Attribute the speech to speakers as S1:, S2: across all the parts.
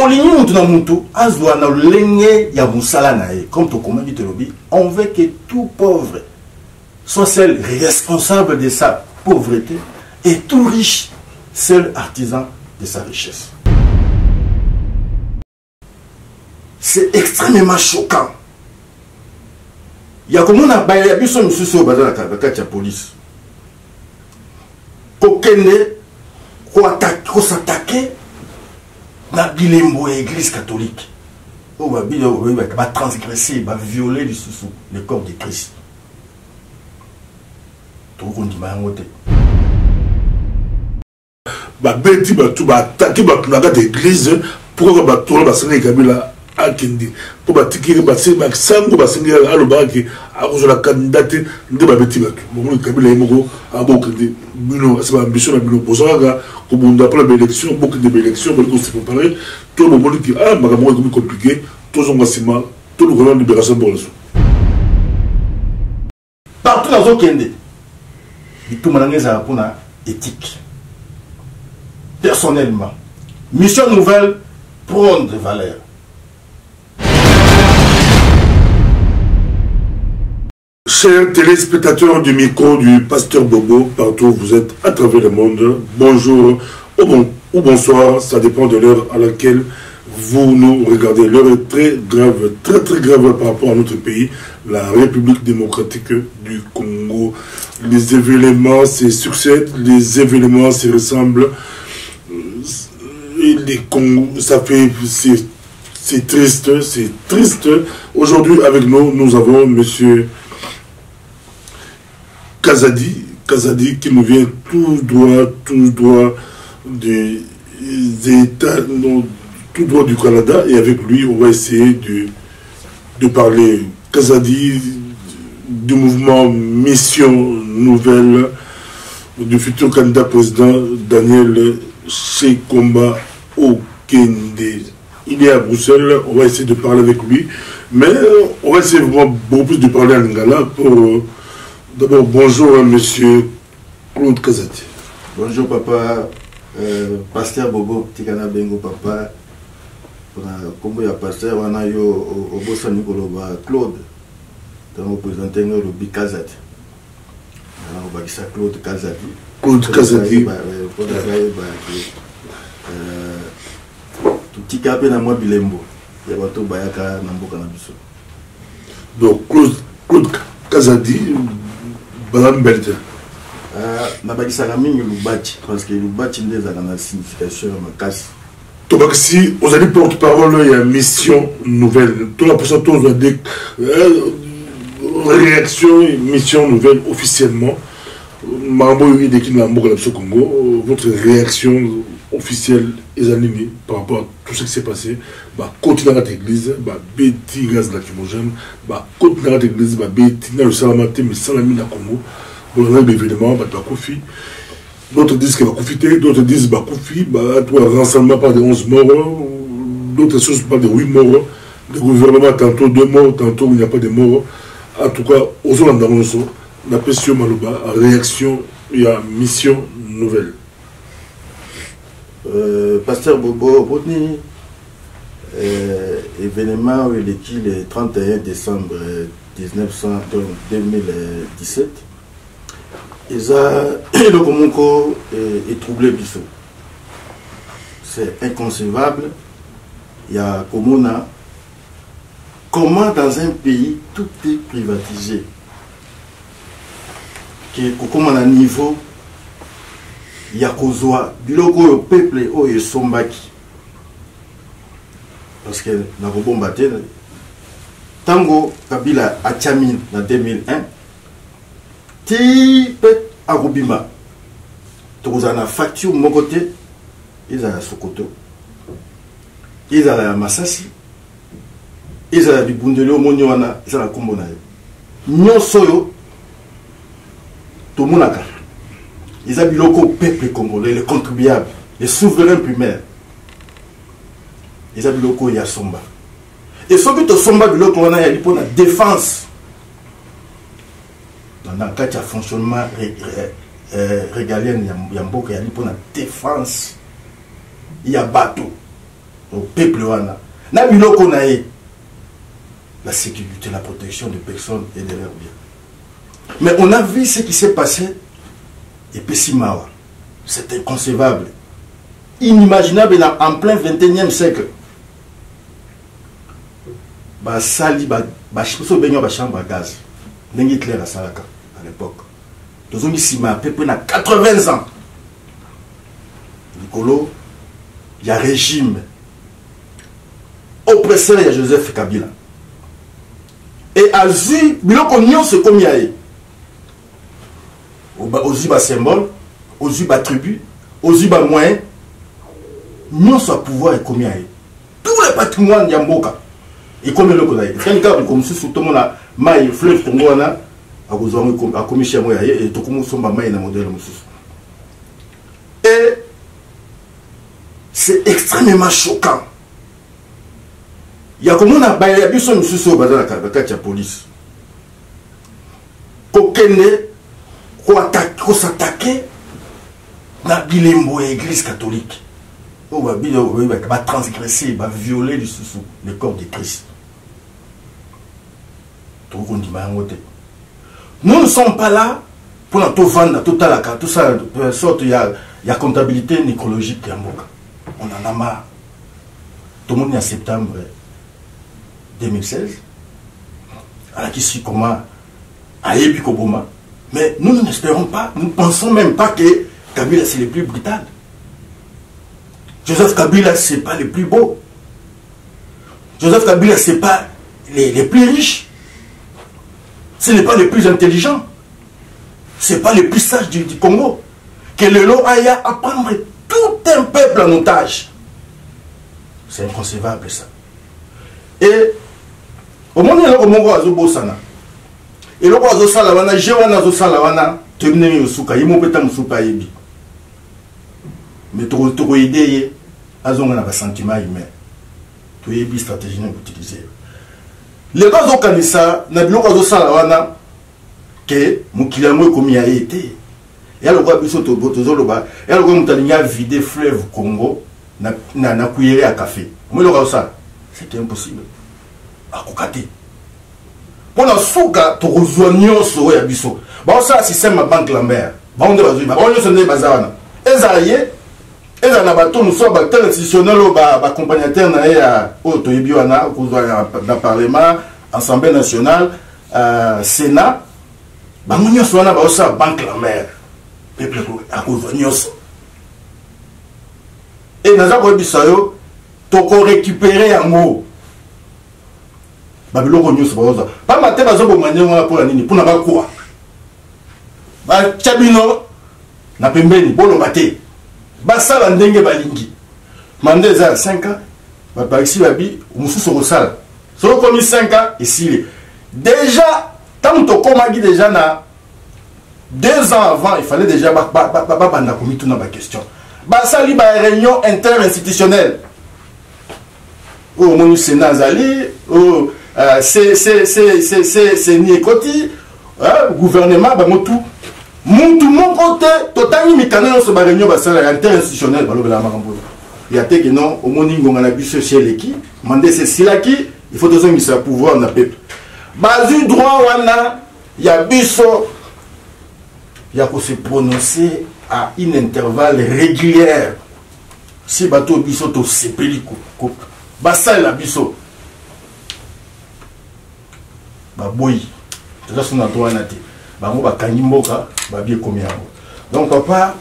S1: Toligny Moutou azwa na lenge ya musala na ye. Comme tu comment dit lobby, on veut que tout pauvre soit seul responsable de sa pauvreté et tout riche seul artisan de sa richesse. C'est extrêmement choquant. Il y a comme on a baillé à Bisson Moussou au bazar de la police. Qu'on s'attaquer dans l'église catholique. On va transgresser, va violer le corps de Christ. Tout le monde dit
S2: Beti batu bataki batunaka d'église pour batula basenga kabila akindi pour batikiri basenga sango basenga alobaki akozala candidate nde babeti batu bomo kabila yemoko abokindi bino c'est ambition na bino bozaka ko bunda pour l'élection beaucoup de élections pour se préparer tout le monde qui makambo est compliqué tous on sima tout le grand libération pour le
S1: partout dans okende tout manangeza pour na éthique. Personnellement, mission nouvelle, prône de valeur.
S2: Chers téléspectateurs du micro du Pasteur Bobo, partout où vous êtes à travers le monde, bonjour ou bonsoir, ça dépend de l'heure à laquelle vous nous regardez. L'heure est très grave, très grave par rapport à notre pays, la République démocratique du Congo. Les événements se succèdent, les événements se ressemblent. Ça fait, c'est triste. Aujourd'hui avec nous, nous avons M. Kazadi qui nous vient tout droit des États, tout droit du Canada, et avec lui on va essayer de parler Kazadi du mouvement Mission Nouvelle du futur candidat président Daniel Shekomba Okende. Il est à Bruxelles, on va essayer de parler avec lui, mais on va essayer vraiment beaucoup plus de parler en lingala pour d'abord bonjour à monsieur Claude Kazadi.
S1: Bonjour papa, Pasteur Bobo Tikana Bengo papa, comme il y a pasteur, on a eu au Bossa Nikoloba Claude, dans le présenté le Kazadi. On va dire ça Claude Kazadi.
S2: Claude Kazadi.
S1: Tout petit peu dans moi bilembo. Il y a bateau bayaka namboka na biso.
S2: Donc Claude Kazadi, Balam Belge.
S1: Nabakisaka mingi Lubachi parce que Lubachi ndeza kana signification makasi.
S2: Si vous allez porte-parole, il y a mission nouvelle. Tout la personne, tout doit dire réaction, mission nouvelle officiellement. Congo, votre réaction officielle est animée par rapport à tout ce qui s'est passé. Continuer à l'église, Betty gaz lacrymogène, continuer à l'église, Betty le salamate, mais salami na Congo. Bon, on a des événements, d'autres disent qu'il va profiter, d'autres disent qu'il va rassemblement par des 11 morts, d'autres choses par des 8 morts, le gouvernement tantôt 2 morts, tantôt il n'y a pas de morts. En tout cas, aux Hollandais, la question Malouba, réaction, il y a mission nouvelle.
S1: Pasteur Bobo, votre événement il est le 31 décembre 2017. Et ça, le Komoko est troublé Bissot. C'est inconcevable. Il y a Komona. Comment dans un pays tout est privatisé? Comment à niveau il y a Kozoa, biloko au peuple au Sombaki. Parce que la bombarde Tango Kabila a Tchamin en 2001. Ti peut à Rubima. Tu as une facture de mon côté, ils ont la Sokoto, ils ont la Massassi, ils ont la Bundelo, Monyoana, ils ont la Kombonaye. Nyon Soyo, tout le monde ils ont le peuple congolais, les contribuables, les souverains primaires. Ils ont le Yasomba. Et ce que tu Somba, il y a pour la défense. Dans le cas de fonctionnement régalien, il y a pour la défense. Il y a bateau. au peuple wana na biloko na ye la sécurité, la protection des personnes et de leurs biens. Mais on a vu ce qui s'est passé et Pessimawa. C'est inconcevable, inimaginable en plein 21e siècle. Sali chambre à gaz. Hitler à Salaka à l'époque. Nous avons ici à peu près 80 ans. Nicolo, il y a régime oppresseur, il y a Joseph Kabila. Et à Zi, biloko nyonso comme yaé. Ozi ba symbole, ozi ba tribu, ozi ba moyen, nyonso a pouvoir et comme yaé. Tous les patrimoines yamboka. Et comme le konaï. C'est un cas comme si tout le monde a maï fleuve Congo na a commis chez moi et tout le monde somba maï na modèle mususu. Et c'est extrêmement choquant. Il y a comme on a baillé à Bisson mususu au bazar la police. Kokende ko s'attaquer na bilembo église catholique. On va transgresser, va violer le corps de Christ. Nous ne sommes pas là pour tout vendre, tout ça, de sorte, il y a comptabilité nécrologique. On en a marre. Tout le monde est en septembre 2016. À qui suit comment à Ebikoboma. Mais nous n'espérons pas, nous ne pensons même pas que Kabila c'est le plus brutal. Joseph Kabila, ce n'est pas les plus beaux. Joseph Kabila, ce n'est pas les plus riches. Ce n'est pas les plus intelligents. Ce n'est pas les plus sages du Congo. Que le lot aille à prendre tout un peuple en otage. C'est inconcevable ça. Et au moment où il y a un Congo, et le Congo, il mais tu as idée, tu as un sentiment humain. Tu as une stratégie à utiliser. Les gars ont connu ça, na biloko zo sala wana que mukila mo komi a été. Ya le roi biso to botozo loba, ya le roi mutalinga vider fleuve Congo na cuillère à café. Moi le roi ça, c'était impossible. A kokate. Pona souka to rejoignons so ya biso. Ba ça système banque Lambert. Ba onde bazo ba onyo sonde bazana. Ezaye et dans la bateau, nous sommes acteurs institutionnels ou accompagnateurs au Toybiwana, dans le Parlement, Assemblée nationale, Sénat. Nous sommes à Banque la mer. Peuple à cause de nous. Et nous avons récupéré un mot. Babylon News. Pas matin, pour la nini, pour la quoi. Chabino, na pembeni, bolo bate. Basala ndenge balingi. Mandé za 5 ans. Par ici babi, mususu rosala. So comme 5 ans ici. Déjà, tant que komagi déjà na 2 ans avant, il fallait déjà banda komi tout na ba question. Basali ba réunion interinstitutionnelle. Au monu Sénat zali, au c'est ni ekoti, gouvernement ba motu. Mon côté, total mikana sur la réunion interinstitutionnelle. Il y a que non, au monde on a vu ce chez l'équipe, mandé c'est silaki, il faut toujours mettre pouvoir na peuple. Basu droit wana, il y a biso, il y a qu'on se prononcer à un intervalle régulier. Si bateau biso to sepelico, basa la biso, baboy, c'est ça son droit nati. Bango bakangi mboka babie komi yango. Donc papa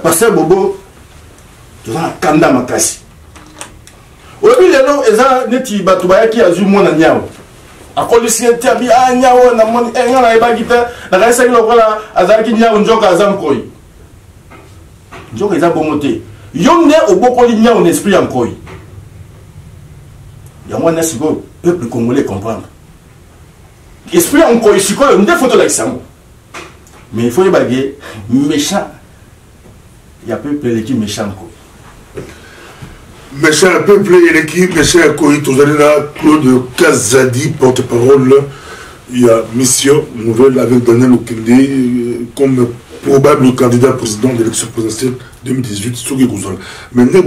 S1: pasteur Bobo tozana kanda makasi. Obi lelo eza neti batu bayaki azu mona nyao. Akolisi eti abi nyao na moni enga na ebagita na kaisa ki lokola azaki nyao njoka azamkoi. Njoka eza bongote. Yonde obokoli nyao na esprit yankoi. Yango na siko peuple congolais comprendre. Esprit encore ici, il y a des photos là, mais il faut les baguer méchant. Il y a peuple l'équipe méchant.
S2: Méchant peuple et l'équipe méchant, tout là, Claude Kazadi, porte-parole. Il y a mission nouvelle avec Daniel Okende comme probable candidat président de l'élection présidentielle 2018 soki kozala mais nde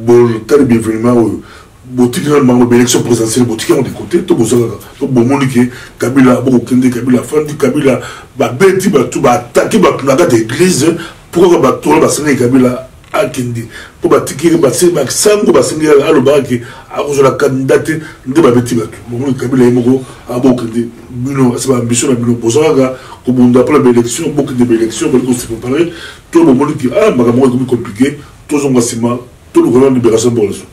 S2: botali bienveniment botikana élection présidentielle botikana de côté to bozalaka to bomoni ke Kabila bokende Kabila fandi Kabila babeti bato baatake bato na kati église pourquoi bato basengi Kabila akindi po batikiri basango basengi alobaka ke akozala candidat te nde babeti bato bomoni Kabila ye moko abokende bino asa baambition na bino bozalaka kobunda mpona baélection bokende baélection bali kose préparé to bomoni ke makambo ekomi compliqué tozonga nsima tolukana libération bolaso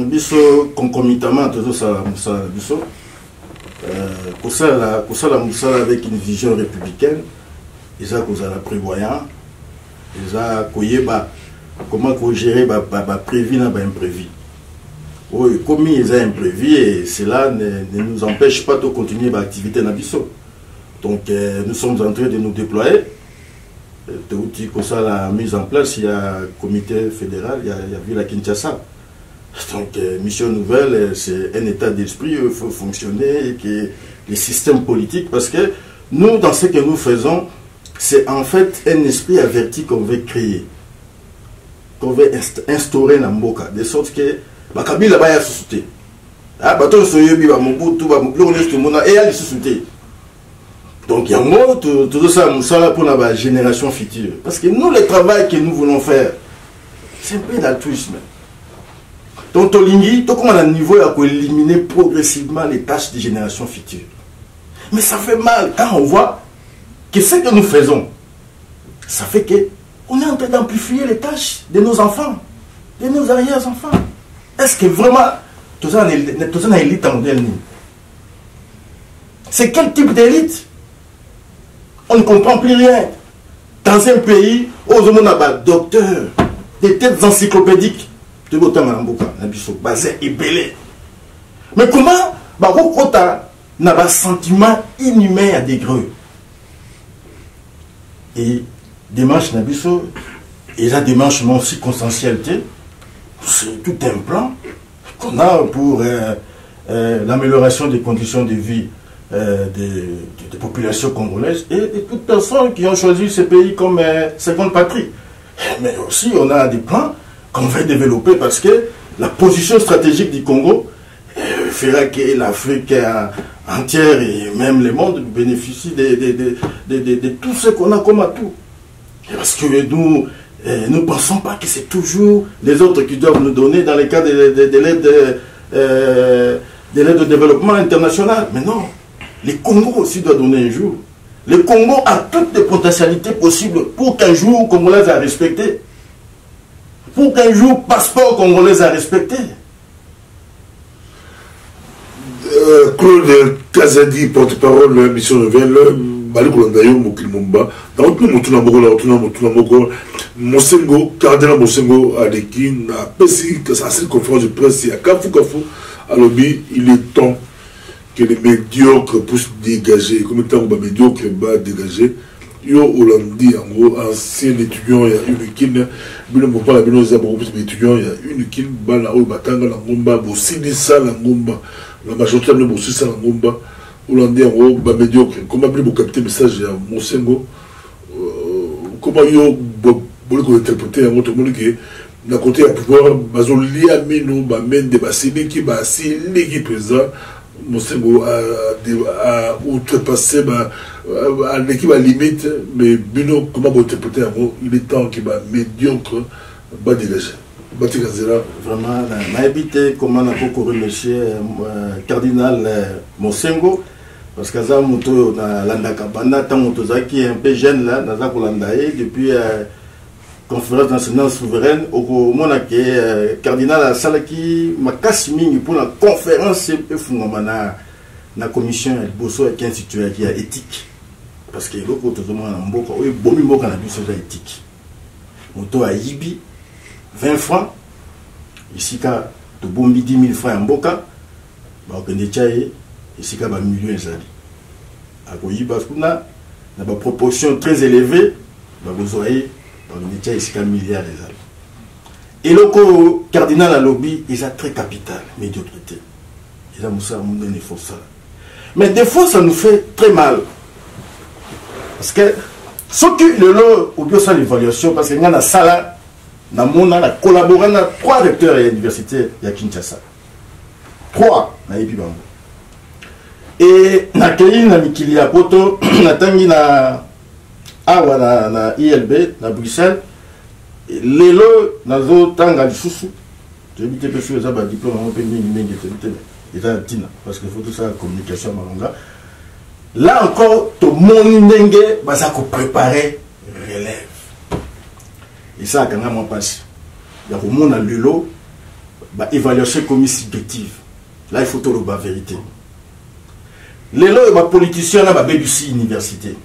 S1: biso concomitamment tozosala mosala na biso kosala mosala avec une vision républicaine eza kozala prévoyant eza koyeba comment kogérer baprévu na baimprévu oyo komi eza imprévu et cela ne nous empêche pas de continuer baactivité na biso donc nous sommes en train de nous déployer touti kosala mise en place il y a comité fédéral il y a ville à Kinshasa. Donc, mission nouvelle, c'est un état d'esprit, il faut fonctionner, et que les systèmes politiques, parce que nous, dans ce que nous faisons, c'est en fait un esprit averti qu'on veut créer, qu'on veut instaurer dans Mboka, de sorte que, Kabila va y associer. Donc, il y a un mot, tout ça, pour la génération future. Parce que nous, le travail que nous voulons faire, c'est un peu d'altruisme. Donc, comment à niveau à éliminer progressivement les tâches des générations futures. Mais ça fait mal quand on voit que ce que nous faisons, ça fait qu'on est en train d'amplifier les tâches de nos enfants, de nos arrière-enfants. Est-ce que vraiment, tout ça est élite en modèle? C'est quel type d'élite? On ne comprend plus rien. Dans un pays où on a des docteurs, des têtes encyclopédiques, mais comment Barokota n'a pas sentiment inhumain à degré et démarche Nabiso et la démarche non circonstancielle, c'est tout un plan qu'on a pour l'amélioration des conditions de vie des populations congolaises et de toutes personnes qui ont choisi ce pays comme seconde patrie. Mais aussi on a des plans qu'on va développer parce que la position stratégique du Congo fera que l'Afrique entière et même le monde bénéficient de tout ce qu'on a comme atout. Parce que nous ne pensons pas que c'est toujours les autres qui doivent nous donner dans le cadre de l'aide au développement international. Mais non, le Congo aussi doit donner un jour. Le Congo a toutes les potentialités possibles pour qu'un jour Congolais a respecté. Pour qu'un jour, passeport congolais a respecté.
S2: Claude Kazadi, porte-parole de la mission nouvelle, Balikolandayo, Mokilmomba, dans tout le monde, Mosengo, Cardinal Mosengo, Adeki, n'a pas si que ça c'est conférence de presse, il y a Kafu, alors il est temps que les médiocres puissent dégager, comme étant les médiocres va dégager. Yo Hollandi, en gros, ancien étudiant, il y a une qui ne peut pas la bénéfice beaucoup plus d'étudiants, il y a une qui bat la haut batanga, la ngomba, bossini ça, la ngomba, la majorité de bossi ça, la ngomba, Hollandi, en gros, bah médiocre. Comment bien vous capter le message à Mosengo, comment yo, vous pouvez interpréter en votre monde qui d'un côté à pouvoir, bazoli à mino, bah men de bassini qui bah si l'équipe présent. Mosengo a outrepassé à l'équipe à limite, mais Bino, comment vous interprétez il est temps qu'il va médiocre, va dégager.
S1: Vraiment, on a évité comment on a beaucoup remercié Cardinal Mosengo, parce que ça, on a l'andakabana, tant on est un peu jeune là, dans la Colandaï, depuis conférence nationale souveraine au moment que cardinal Salaki Makasimi pour la conférence na la commission bosso qui institué qui a éthique parce que beaucoup de monde en beaucoup oui bomi moka na biso za éthique moto a yibi 20 francs ici ka to bombi 10 000 francs en boka ba ko ndetchaye ici ka ba millions ezali akoyiba kuna na ba proportion très élevée ba bozoye on est ici qu'un milliard les années. Et le cardinal à lobby, il a très capital, médiocrité. Il a moussa des fois ça. Mais des fois, ça nous fait très mal. Parce que Ce qui le lot ou bien ça l'évaluation parce que y a na sala na mona na collaborer na 3 recteurs à l'université ya Kinshasa. 3 na yebi bango. Et na kei na mikili ya poto na tangi na awa na ILB na Bruxelles lelo nazo tanga lisusu j'habite peu sur ça ba diplôme en peine mingi et ça tina parce que faut tout ça communication malonga. Là encore tout monde ndenge ba ça ko préparer relève. Et ça quand même passe. Il y a au monde à lelo ba évaluation comme subjective. Là il faut tout le bas vérité. Lelo et ma politicien là ba bédusi université.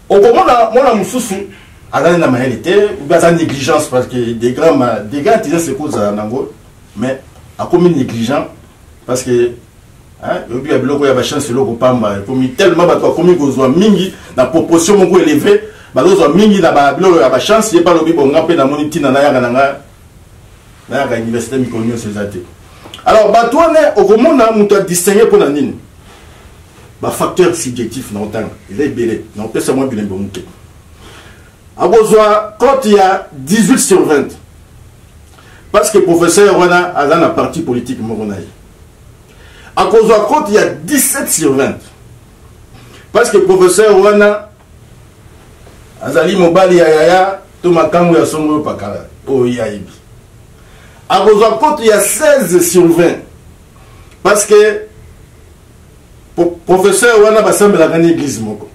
S1: Au moment là moi la mususu à na réalité ou bien ça négligence parce que des grands disent c'est cause à nango mais à comme négligent parce que hein et puis biloko ya ba chance loko pamba comme tellement ba to comme kozwa mingi na proportion moko élevé ba kozwa mingi na ba biloko ya ba chance et pas lobi bonga pe na moniti na yaka na yaka université mikonyo cesate. Alors ba toi ne au komona muto distinguer pour na nini ba facteur subjectif na otanga il est belé na peut ça moins bien bon muté. A besoin quand il y a 18 sur 20 parce que le professeur Wana a la partie politique Mogonaï. À cause de quand il y a 17 sur 20 parce que le professeur Wana Azali Mobali Yaya Tomakamou Yasongo Pakala au Yaibi. À cause de quand il y a 16 sur 20 parce que le professeur Wana Bassemble la grande église Moko.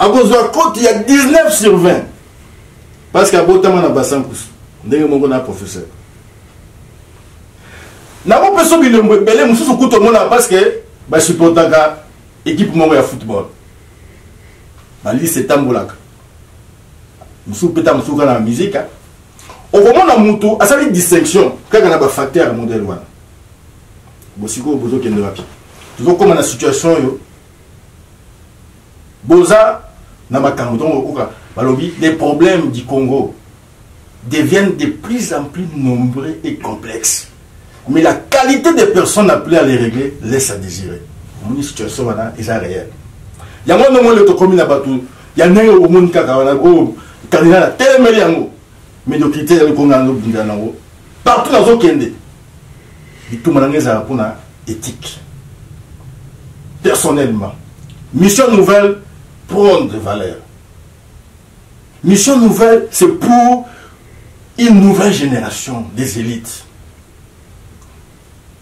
S1: À cause de quand il y a 19 sur 20 parce qu'à Botama na Bassan Kous ndenge mongo na professeur na mo peso bilombo belé mususu kuto mona parce que ba supportaka équipe mongo ya football ba lycée tambolaka mususu peta mususu na musique au moment na mutu asali distinction kaka na ba facteur modèle wana bosiko bozo kende wapi tuzo comme na situation yo boza na makambo donc les problèmes du Congo deviennent de plus en plus nombreux et complexes. Mais la qualité des personnes appelées à les régler laisse à désirer. Une situation est réelle. Il y a un moment où il y a un monde qui a cardinal tel médiocrité partout dans le Kende. Tout le monde a éthique. Personnellement. Mission nouvelle, prône de valeur. Mission nouvelle, c'est pour une nouvelle génération des élites.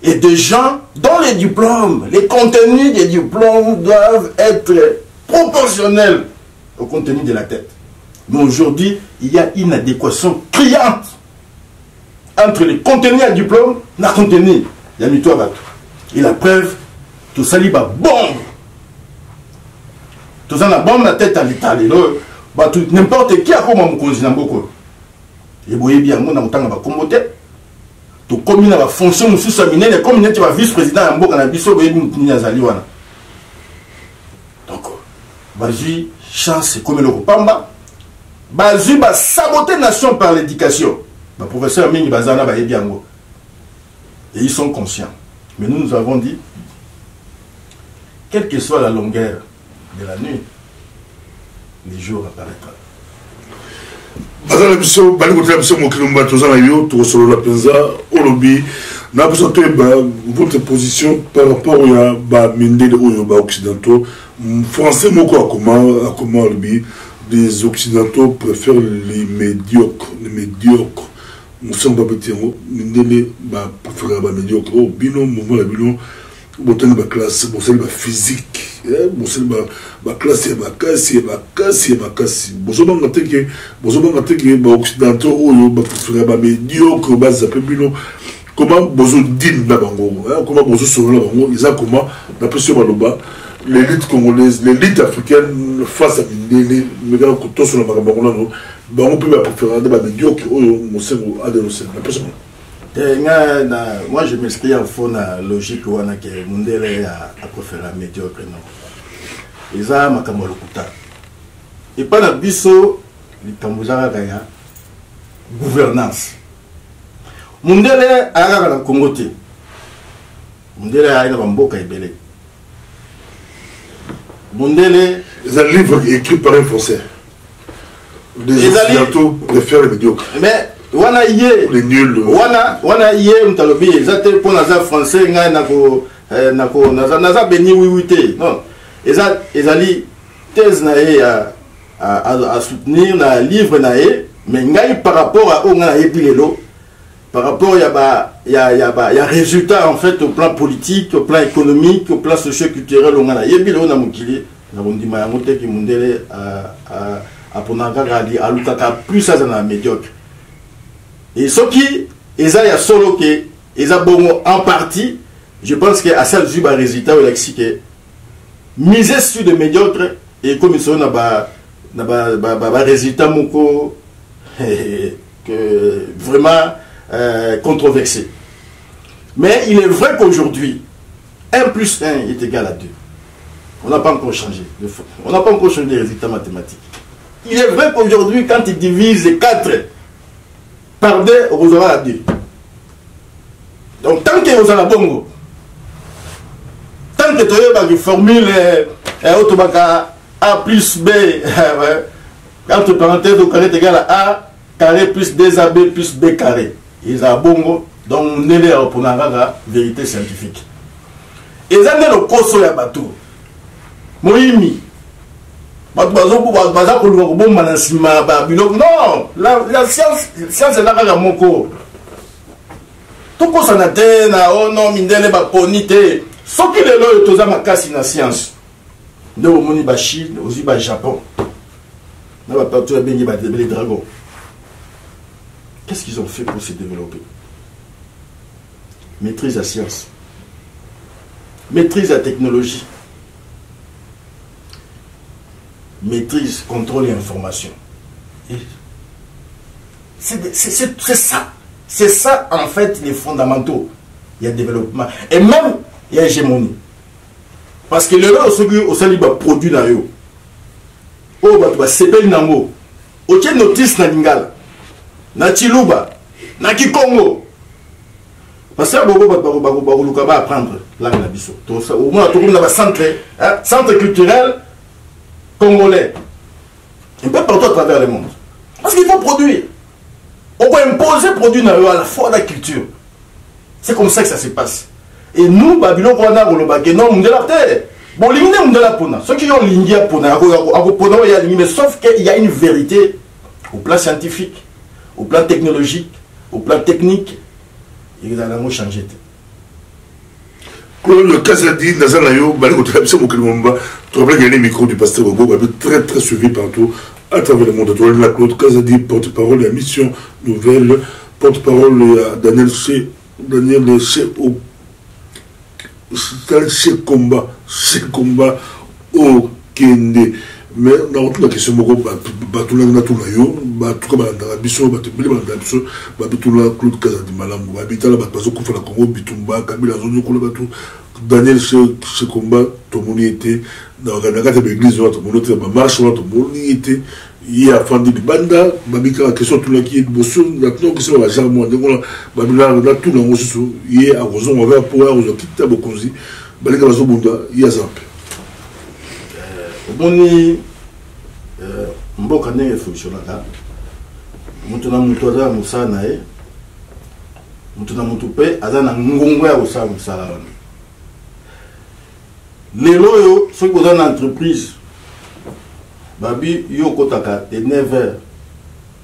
S1: Et des gens dont les diplômes, les contenus des diplômes doivent être proportionnels au contenu de la tête. Mais aujourd'hui, il y a une adéquation criante entre les contenus à diplôme et le contenu. Il y a mis toi bateau. Et la preuve, tout ça, il y a bombe. Tout ça, la bombe la tête à l'État. N'importe qui a comme un continent beaucoup. Et vous voyez bien, on a autant de communauté. Tout comme il y a une fonction, nous sommes minés, comme il y a un vice-président en Boka, donc, Bazu, chance, comme le Pamba, Bazu va saboter la nation par l'éducation. Le professeur Mingi Bazana va bien. Et ils sont conscients. Mais nous avons dit, quelle que soit la longueur de la nuit, les jours apparaîtront.
S2: Votre position par rapport à occidentaux, français, comment les occidentaux préfèrent les médiocres. Les médiocres. Nous sommes pas petits, nous préférons les médiocres. Bino, mouvement, bino. Botan ba classe, bosan ba physique, bosan ba classe, ba kasi. Bosan ba teke ba occidentaux ou ba préféré ba médiocre, ba zappé bino. Comment bozo din na bango, comment bozo solo na bango, ils ont comment d'après ce maloba, l'élite congolaise, l'élite africaine face à les méga couteaux sur la magabangona, bango peut ba préféré ba médiocre ou mosengo adenosé, d'après ce
S1: moi je m'inscris en fond la logique que Mundele a préféré médiocre non. Ils ont ma kamolukuta. Et pas la biso les Kambouzara Gaya gouvernance. Mundele a la Congoté. Mundele a une mboka ibele. Mundele.
S2: C'est un livre écrit par un Français. Des occidentaux de faire les médiocres.
S1: Mais, wana yé.
S2: Les nuls.
S1: Wana yé, m'talobi. Zate pour naza français, nga nako naza béni oui. Non. Ezali thèse na ye à soutenir na livre na ye, mais ngai par rapport à nga ye bilelo, par rapport il y a résultat en fait au plan politique, au plan économique, au plan socio-culturel on nga ye bilelo na mukili na bondima ya mote ki mundele a ponanga rali a lutaka plus à na médiocre. Et ce qui ya solo que eza bongo en partie, je pense que à ça le résultat ou l'expliquer. Miser sur des médiocres et comme ils sont na résultat moko que vraiment controversé. Mais il est vrai qu'aujourd'hui 1 plus 1 est égal à 2. On n'a pas encore changé. On n'a pas encore changé les résultats mathématiques. Il est vrai qu'aujourd'hui quand il divise 4 par 2, on aura à 2. Donc tant que vous avez la bongo, tant que tu as une formule A plus B, entre parenthèses, au carré est égal à A carré plus 2AB plus B carré. Ils ont bongo, donc on est là pour la vérité scientifique. Ils ont le coso ya bateau. Moïmi. Non, la science est là à mon corps. Tout ça n'a pas oh non, mindele ba ponite. Ce qui est là, c'est ma casse na science. Nous au moni ba Chine, aussi ba Japon. Nous va partout bien les dragons. Qu'est-ce qu'ils ont fait pour se développer? Maîtrise la science. Maîtrise la technologie. Maîtrise, contrôle et information. C'est ça. C'est ça, en fait, les fondamentaux. Il y a développement. Et même, il y a hégémonie. Parce que le lot, au sali, produit dans eux. Oh, c'est pas une mot. Au tien notice na lingala. Na Chiluba. Na Kikongo. Parce que Bago va apprendre langue na biso. Au moins, tout le monde a un centre culturel congolais. Un peu partout à travers le monde. Parce qu'il faut produire. On peut imposer produit à la fois la culture. C'est comme ça que ça se passe. Et nous, Babylone, on a non, on a la terre. Bon, on a la pona. Ceux qui ont l'India pona, mais sauf qu'il y a une vérité au plan scientifique, au plan technologique, au plan technique. Ils ont changé.
S2: Le Kazadi, Nazanayo, tu rappelles qu'il y a les micros du pasteur Bobo, très très suivi partout à travers le monde. La Claude Kazadi, porte-parole de la mission nouvelle, porte-parole de Daniel Combat au Kende. Mais dans la question, Batula Natulayo, Batuka Biso, Batubili Biso, Babitula Claude Kazadi Malambo, Babitala Batazo Koufala Congo, Bitumba, Kabila Zono Kolabatu, Daniel Combat, Tomoni était dans la gare de l'église, notre marche, notre moni était. Il y a Fandi Banda, Babika, la question tout là qui est bossé, maintenant que c'est la jarre, Babila, là tout là, il y a Roson, on va pouvoir aux petites tables conzi, Balika Bazobunda, il y a Zamp.
S1: Boni, Mboka n'est fonctionnel. Mutuna Mutoza Musanae, Mutuna Mutupe, Azana Ngongwa Osa Musala. Les loyaux, ceux qui ont une entreprise, Babi, yo kotaka de 9h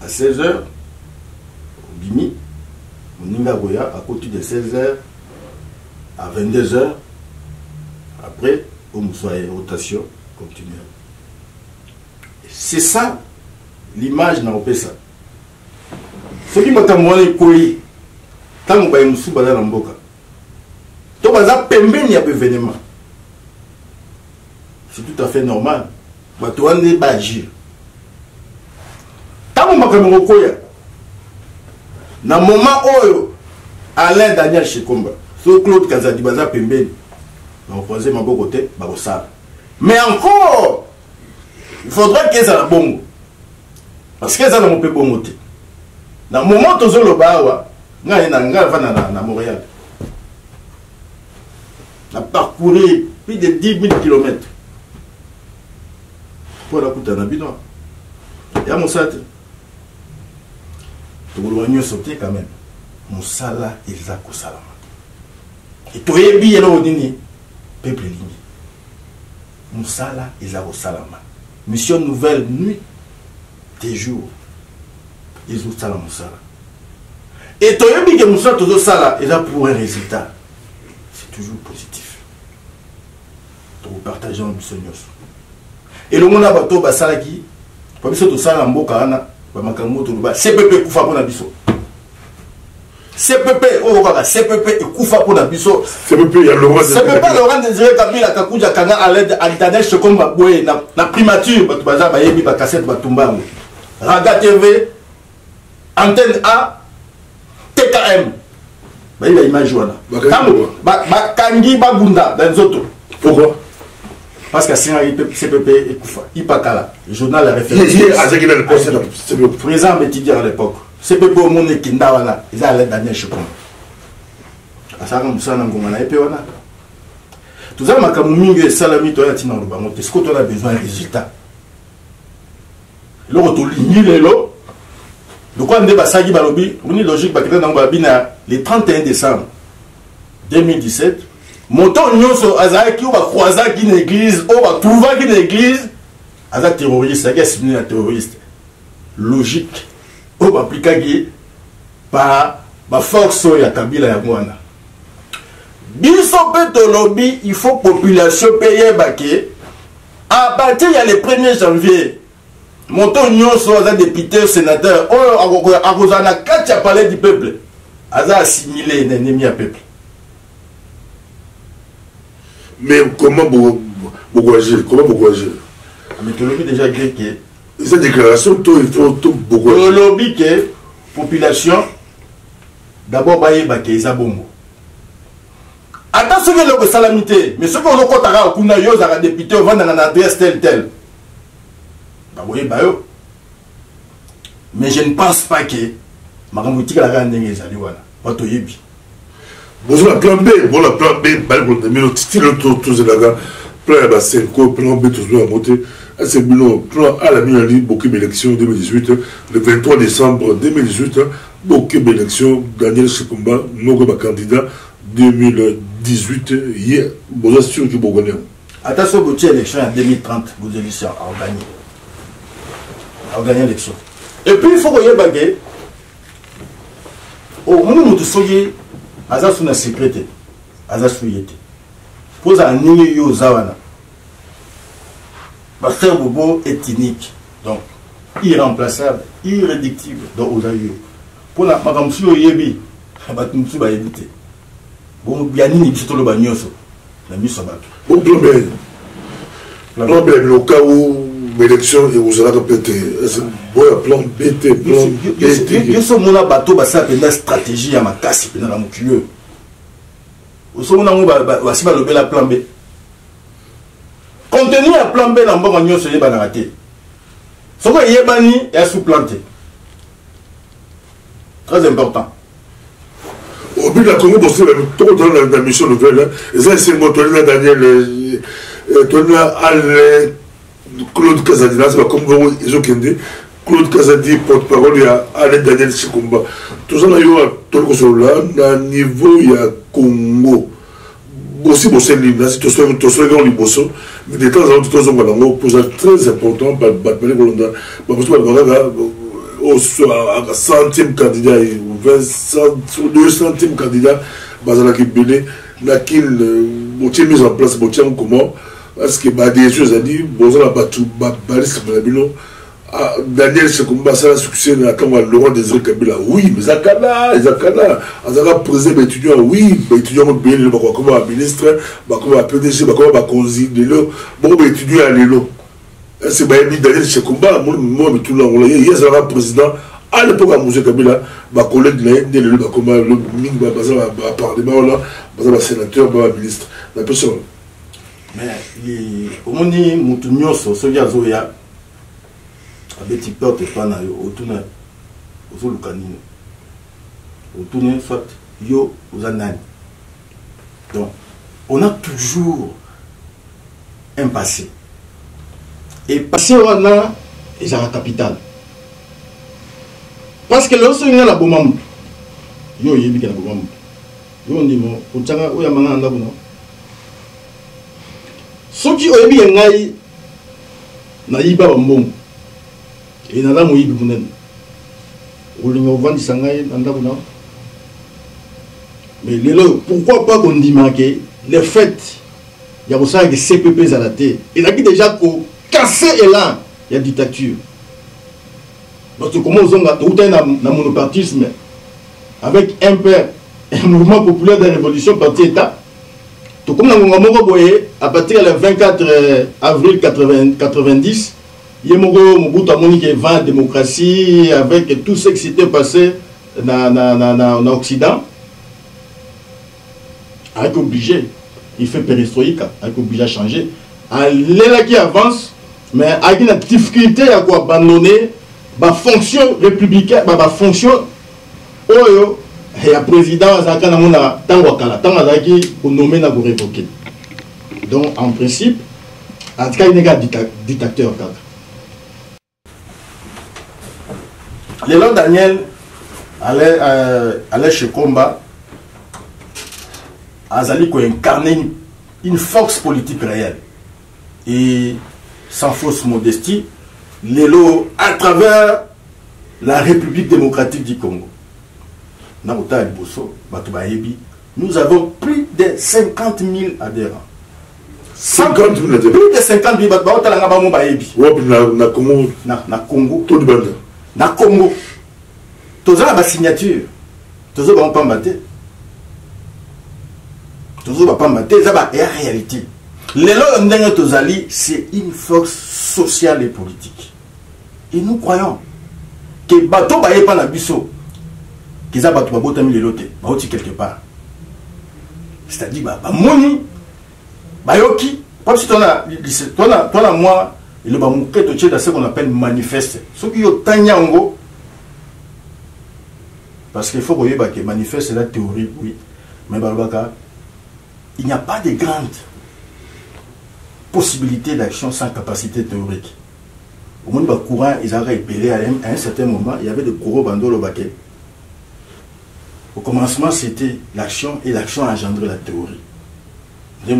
S1: à 16h, Bimi, Moninga Goya, à côté de 16h à 22h, après, au Moussoye, rotation continue. C'est ça, l'image n'a pas ça. Ce qui m'a dit, c'est tant que je suis dans le Mboka, tu vas pembe ni événement. C'est tout à fait normal. Tu vas agir. Tant que je suis dans le moment où Alain Daniel Chekomba, ce Claude Kazadi Baza pembe, on va croiser ma côté, mais encore, il faudrait que ça soit bon. Parce que ça n'a pas bon côté. Dans le moment où le bawa, on a Montréal. On a parcouru plus de 10 000 km. pour la kuta na bino ya mosate to lo wanyo sauter quand même musala eza ko salama et to yebi elo nini peuple lingi musala eza ko salama mission nouvelle nuit des jours ils ont ça musala et to yebi que musala to sala eza pour un résultat c'est toujours positif to partager en bisonyos et le monde a bato basala ki pa biso to sala mboka ana ba makambo to ba CPP kufa pona biso CPP o kaka CPP ekufa pona biso
S2: CPP ya Laurent
S1: CPP Laurent Désiré Kabila kakuja kanga à l'aide à l'internet comme ba boye na primature bato baza ba yebi ba cassette ba tumbango Raga TV antenne A TKM ba ila image wana ba kangi ba bunda dans autres
S2: pourquoi
S1: parce que c'est un CPP et Koufa, Ipakala, le journal a référence. Le président Métidier à l'époque. CPP au monde qui n'a pas ils ont l'aide Daniel Chekon. À ça, on s'en a un peu. Tout ça, ma camoufle, salami, toi, tu n'as pas besoin. Est-ce que tu as besoin de résultats? Le retour ligne, le quoi, on débat ça, Balobi, on est logique, le 31 décembre 2017. Montant nyonso azaki ou ba croisa qui l'église ou ba trouva qui l'église aza terroriste ça est un terroriste logique ou ba appliquer par ba force ya Kabila ya mwana biso peto lobby il faut population payer baké à partir il y a le 1er janvier montant nyonso aza député sénateur ou akozana katia palais du peuple aza assimilé l'ennemi à peuple.
S2: Mais comment beaucoup agir? Comment beaucoup agir?
S1: Mais le lobby déjà dit que
S2: cette déclaration, il faut tout beaucoup agir.
S1: Le lobby que population d'abord baye bakeza bongo. Attention que le salamité, mais ce qu'on a kotara kuna yo za député on va dans adresse tel. Bah voyez bayo. Mais je ne pense pas que makamouti la grande ngezali wana. Bato yebi.
S2: Bon, la plan B, la plan B, mais le titre tous les gars, plan A, c'est quoi, plan B, tous les monter. C'est bon, plan A, la minali, beaucoup d'élections 2018, le 23 décembre 2018, beaucoup d'élections, Daniel Chekumba, nos candidats 2018, hier, vous êtes sûr que vous gagnez.
S1: Attention, vous avez élection en 2030, vous avez gagné l'élection. Et puis, il faut que vous ayez au moment où vous soyez aza suna sécurité aza suyete poza nini yo zawana Pasteur Bobo est unique donc irremplaçable irréductible donc ozayo pour la makamsu yebi batumsu ba éviter bon bien nini biso lo ba nyonso na miso bato
S2: bon plan B le cas où l'élection et vous allez répéter bon plan BT plan BT
S1: yo so mona bato ba sa pena stratégie ya makasi pena na mukio o so mona ngo ba si ba lobela plan B contenu ya plan B na mbongo nyonso yeba na raté soko yebani ya sous-planté très important
S2: au but de la Congo pour tout dans la mission nouvelle et ça c'est mon Daniel Alain Claude Kazadi, c'est comme ils ont dit Claude Kazadi, porte-parole, il y a Alain Daniel Chekumba. Tout ça, il y a tout le niveau, il y a Congo. Aussi, c'est libre, c'est tout ce que nous avons. Mais de temps en temps, tout ça, c'est très important. Au centième candidat, 2 centimes candidats, Bazalaki Bélé, n'a qu'il mis en place, comment. Parce que des choses à dire, Daniel Chekumba, ça a succès dans Laurent Désiré Kabila. Oui, mais Zakana, Azaka président étudiant, oui, étudiant comme ministre, comme PDG, comme conseiller de l'eau, bon, étudiant à l'élo. C'est Daniel Chekumba, moi, tout là, il y a un président. À l'époque, à M. Kabila, ma collègue de l'élu, comme le Ming, Parlement, sénateur, ministre, la personne.
S1: Mais au monde mutu nyonso soki azoya abeti porte pana yo otuna ozoluka nini otuna soit yo oza nani. Donc on a toujours un passé et passer wana ils ont la capitale parce que lorsque il y a la bombe yo yebi que la bombe yo ndimo utanga oya manga anda kuno soki oyebi ngai na yiba bambongo et na la moyibi kunen olingo vandisa ngai anda kuno mais pourquoi pas qu'on dit que le fait il y a aussi que CPP à la tête il a dit déjà qu'on casser élan il y a dictature parce que comment on a tout un monopartisme avec un père un mouvement populaire de révolution parti état tout comme on a à partir du 24 avril 90 il y a Mobutu Monique 20 démocratie avec tout ce qui s'était passé dans l'Occident. Avec obligé, il fait perestroïque, avec obligé à changer. L'élan qui avance, mais avec une difficulté à quoi abandonner la fonction républicaine, la fonction oyo et le président Azaka Namona Tangwakala, Tangazaki pour nommer na pour révoquer. Donc en principe, en tout cas il n'est pas dictateur. L'élan Daniel allait chez Komba. Azali qui incarner une force politique réelle et sans fausse modestie, l'élo à travers la République démocratique du Congo. Nous avons plus de 50 000 adhérents.
S2: 50 000 adhérents.
S1: Plus de 50 000 adhérents.
S2: Na Congo. Tout le monde.
S1: Na Congo. Tous les ma signature. Tous les pas battre. Toujours pas mater, c'est la réalité. C'est une force sociale et politique. Et nous croyons que les bateaux ne sont pas dans le biseau. Que les bateaux ne sont pas dans quelque part. C'est-à-dire, moni, bayoki, comme si toi, moi, il y a ce qu'on appelle manifeste. Ce qui est tanyango, parce qu'il faut que manifeste, c'est la théorie, oui. Mais il n'y a pas de grande possibilité d'action sans capacité théorique. Au moment du courant, ils avaient repéré à un certain moment, il y avait des courants bandolo baquet. Au commencement, c'était l'action et l'action a engendré la théorie. Il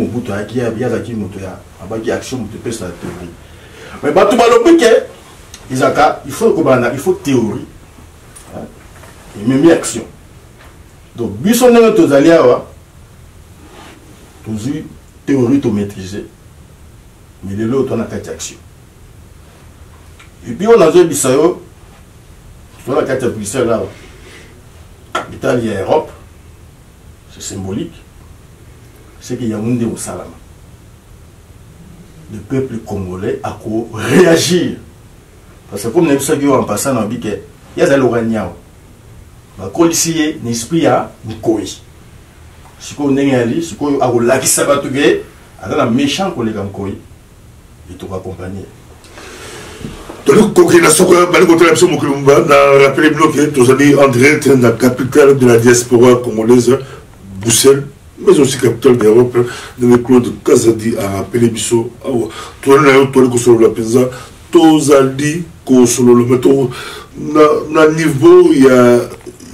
S1: faut théorie. Il met action. Donc, Busson est aux alliés. Toujours théorie to maîtriser mais les autres on a quatre actions et puis on a dit bisayo sur la carte puissante là l'Italie et l'Europe c'est symbolique c'est qu'il y a un monde au salam le peuple congolais a quoi réagir parce que comme nous savons en passant dans bique il y a des loraniao la policier n'esprit à Nkoi. Si vous avez si vous avez un méchant collègue en Nkoi, il te va accompagner.
S2: Donc, quand il a son rappelé que vous allez entrer dans la capitale de la diaspora congolaise, Bruxelles, mais aussi capitale d'Europe, dans le club de Kazadi a rappelé Bisso. Tout le monde la pizza, tous allez sur le métro. Na niveau, il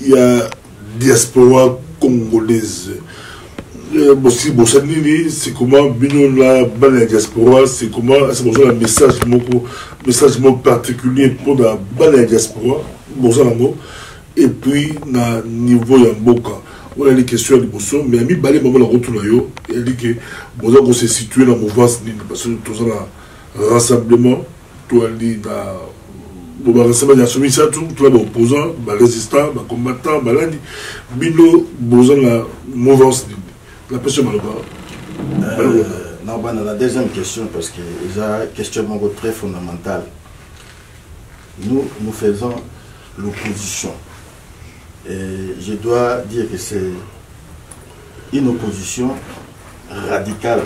S2: y a diaspora congolaise. C'est comment la diaspora, c'est comment c'est un message particulier pour la diaspora, et puis na niveau Yamboka. On a les questions de Bosso, mais ami balé maman la retour là yo, il dit que bon se situer dans mouvance parce que tout ça rassemblement, tout ali da bon rassemblement soumis ça tout les opposants, résistants, combattants, balani bino bozo la mouvance. La question
S1: non, la deuxième question, parce que c'est un questionnement très fondamental. Nous faisons l'opposition. Et je dois dire que c'est une opposition radicale.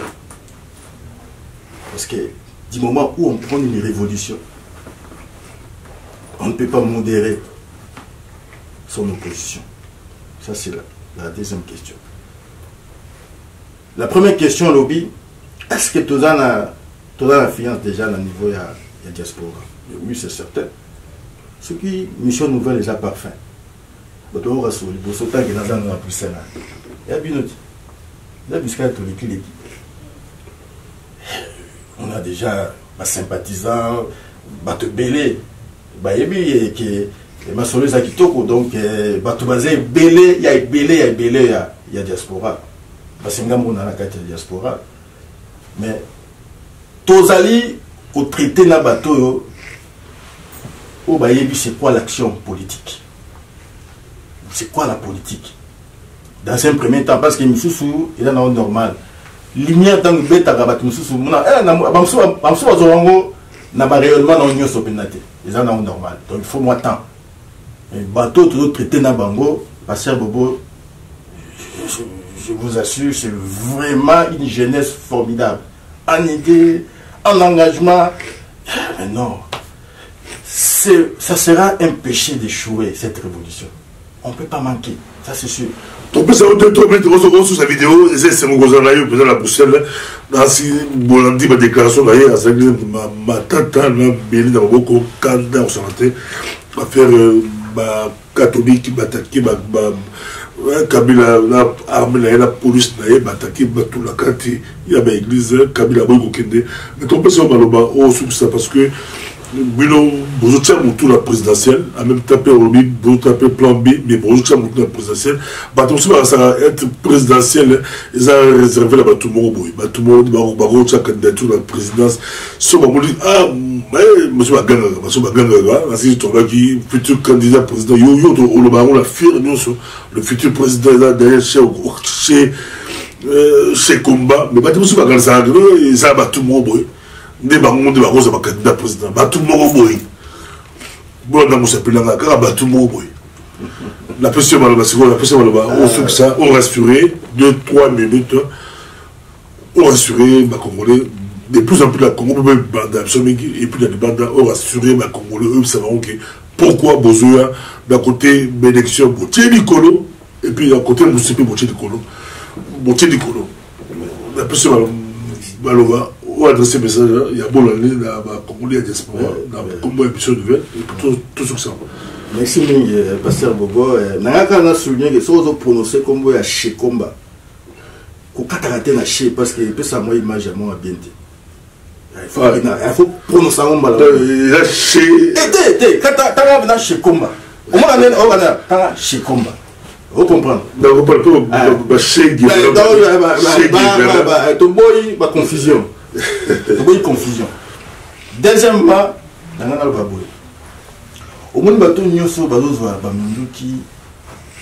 S1: Parce que du moment où on prend une révolution, on ne peut pas modérer son opposition. Ça, c'est la deuxième question. La première question, Lobby, est-ce que tu as Tout la finance déjà à niveau de la diaspora. Oui, c'est certain. Ce qui, mission nouvelle déjà parfait. Il y a on a déjà des sympathisants, des belé, donc il y a diaspora. Parce que on a la carte diaspora. Mais Tozali, au traité na bateau, c'est quoi l'action politique? C'est quoi la politique? Dans un premier temps, parce que Moussou, il est normal. Lumière dans le bête à Rabat Moussou, n'a pas réellement dans l'union sopinate. Ils sont normal. Donc il faut moins de temps. Mais bateau, tout traité na bango, passer Bobo, je vous assure, c'est vraiment une jeunesse formidable. En idée, en engagement. Mais non. Ça sera un péché d'échouer, cette révolution. On ne peut pas manquer, ça c'est sûr.
S2: On peut savoir sur sa vidéo, c'est mon cousin là, le président de la Bruxelles, dans si ma déclaration d'ailleurs, ma tante m'a béni dans beaucoup candidat au santé, à faire catholique qui m'attaquait, Kabila la armée la police n'a attaqué tout la carte, il y a l'église, Kabila Boy Kende. Mais on peut savoir au sous ça parce que vous avez la présidentielle, en même temps, vous avez plan B, mais vous avez la présidentielle. Ça va être présidentielle, ils ont réservé la tout le monde. Tout le monde va candidature à la présidence. Si on dit, ah, monsieur Baganga, qui futur candidat président, le futur président derrière chez Combat, mais monsieur Baganga, ça va tout le monde. Des bancs de la rose à candidat président. Batou Moroboy. Bon, on s'appelle la car Batou Moroboy. La pression malheureuse, la pression malheureuse. On fait ça, on rassurer 2-3 minutes. On rassurer ma Congolais. De plus en plus la Congo peut même et puis dans les bandes, on rassurer ma Congolais. Eux savront que pourquoi besoin d'un côté l'élection Boutier Nicolo et puis d'un côté Moussépé Boutier Nicolo. Boutier Nicolo. La pression malheureuse. Ou adresser message, il y a bon l'année dans la Congolais diaspora, dans la Congo émission nouvelle, et tout sur ça.
S1: Merci, Pasteur Bobo. Nanga a souligné que si vous prononcez comme vous à Chekomba, vous avez na Che parce que ça m'a image à moi bien. Il faut prononcer un mot.
S2: Il a Che.
S1: Quand tu as Chekomba, au moins on a Chekomba. Vous comprenez?
S2: Vous comprenez? Che
S1: ma confusion. C'est une confusion. Deuxièmement, dans le baboui. Au moins, bateau nyoso bazozo ba minduki,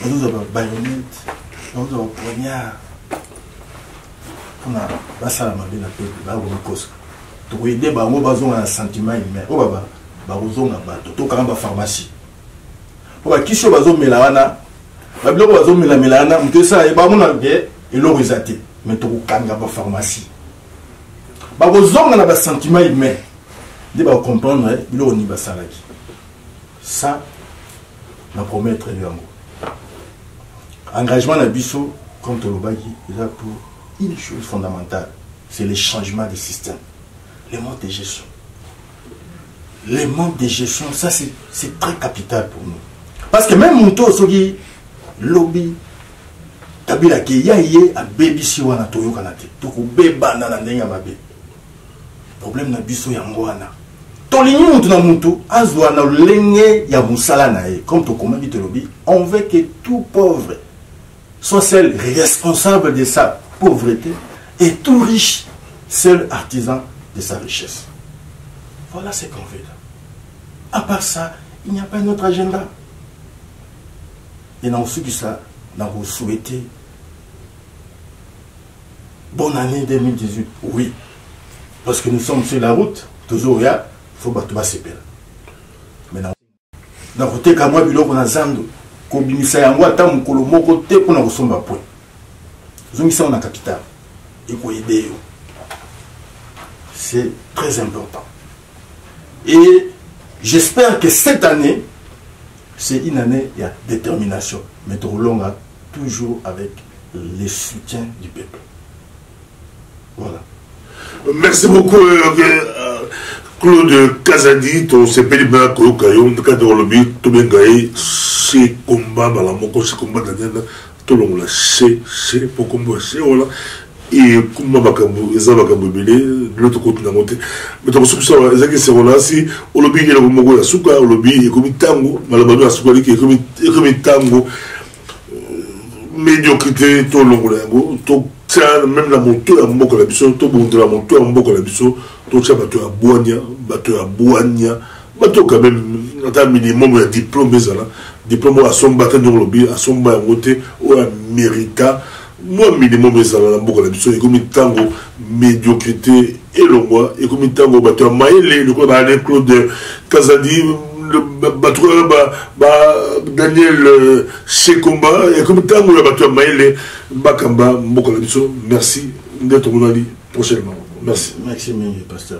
S1: bazozo ba baïonnette, bazozo ba poignard. On a basala mabé na peuple, ba wikoska. To aider ba mo bazo un sentiment humain. O baba, ba rozo na bato, to kanga ba pharmacie. O ba kisho bazo melawana, ba biloko bazo melawana, mutesa e ba mona bien et l'horizonté, mais to kanga ba pharmacie. Vous avez un sentiment humain. Vous allez comprendre ça, je promets très bien. Engagement de Bissot, comme Tolobagi, il a pour une chose fondamentale, c'est le changement du système. Le mode de gestion. Le mode de gestion, ça c'est très capital pour nous. Parce que même Mouto, Sogi, lobby, Kabila, qui y a un baby si on a Toyo Kanate, Toko Beba Nanandenga Mabe. Problème na biso yango wana tolingi mutu na mutu azwa na lenge ya musala na ye comme to comment dit lobby on veut que tout pauvre soit seul responsable de sa pauvreté et tout riche seul artisan de sa richesse. Voilà ce qu'on veut là. À part ça, il n'y a pas un autre agenda. Et dans ce qui ça, dans vous souhaitez bonne année 2018, oui. Parce que nous sommes sur la route, toujours il faut battre se perdre. Mais dans le côté comme moi, on a zando, kombinisa yango ata mukolo moko te pour na kosomba point. Zongisa on a capital. Et ko aider yo. C'est très important. Et j'espère que cette année, c'est une année de détermination. Mais Torolonga, toujours avec le soutien du peuple. Voilà.
S2: Merci beaucoup, Claude Kazadi, ton CPD Bako Kayon, de cadre lobby, tout bien gaï, chez combat, malamoko, chez combat d'Aniana, tout le monde chez, pour combat, chez, voilà. Et comme Makambo, les Amakambo Bélé, de l'autre côté de la montée. Mais tu as ça, les amis, c'est là, si, au lobby, il y a le Mogo, la Souka, au lobby, il y a comme tango, malabado, la Souka, il y a comme tango, médiocrité, tout le monde, tout. Même la moto à Mboko la biso, tout bon de la moto à Mboko la biso, tout ça bateau à Boigna, bateau quand même, un minimum de diplôme, diplôme à son bâton de lobby, à son bas à monter, ou à Mérita, moi minimum de la Mboko la biso, et comme une tango, médiocrité, et le mois, et comme une tango bateau à Maïle, le quoi, Claude Kazadi, bateau Daniel Chekomba, et comme tango le bateau à Maïle, Bakamba, Mboko la biso, merci d'être venu prochainement. Merci.
S1: Maxime, pasteur.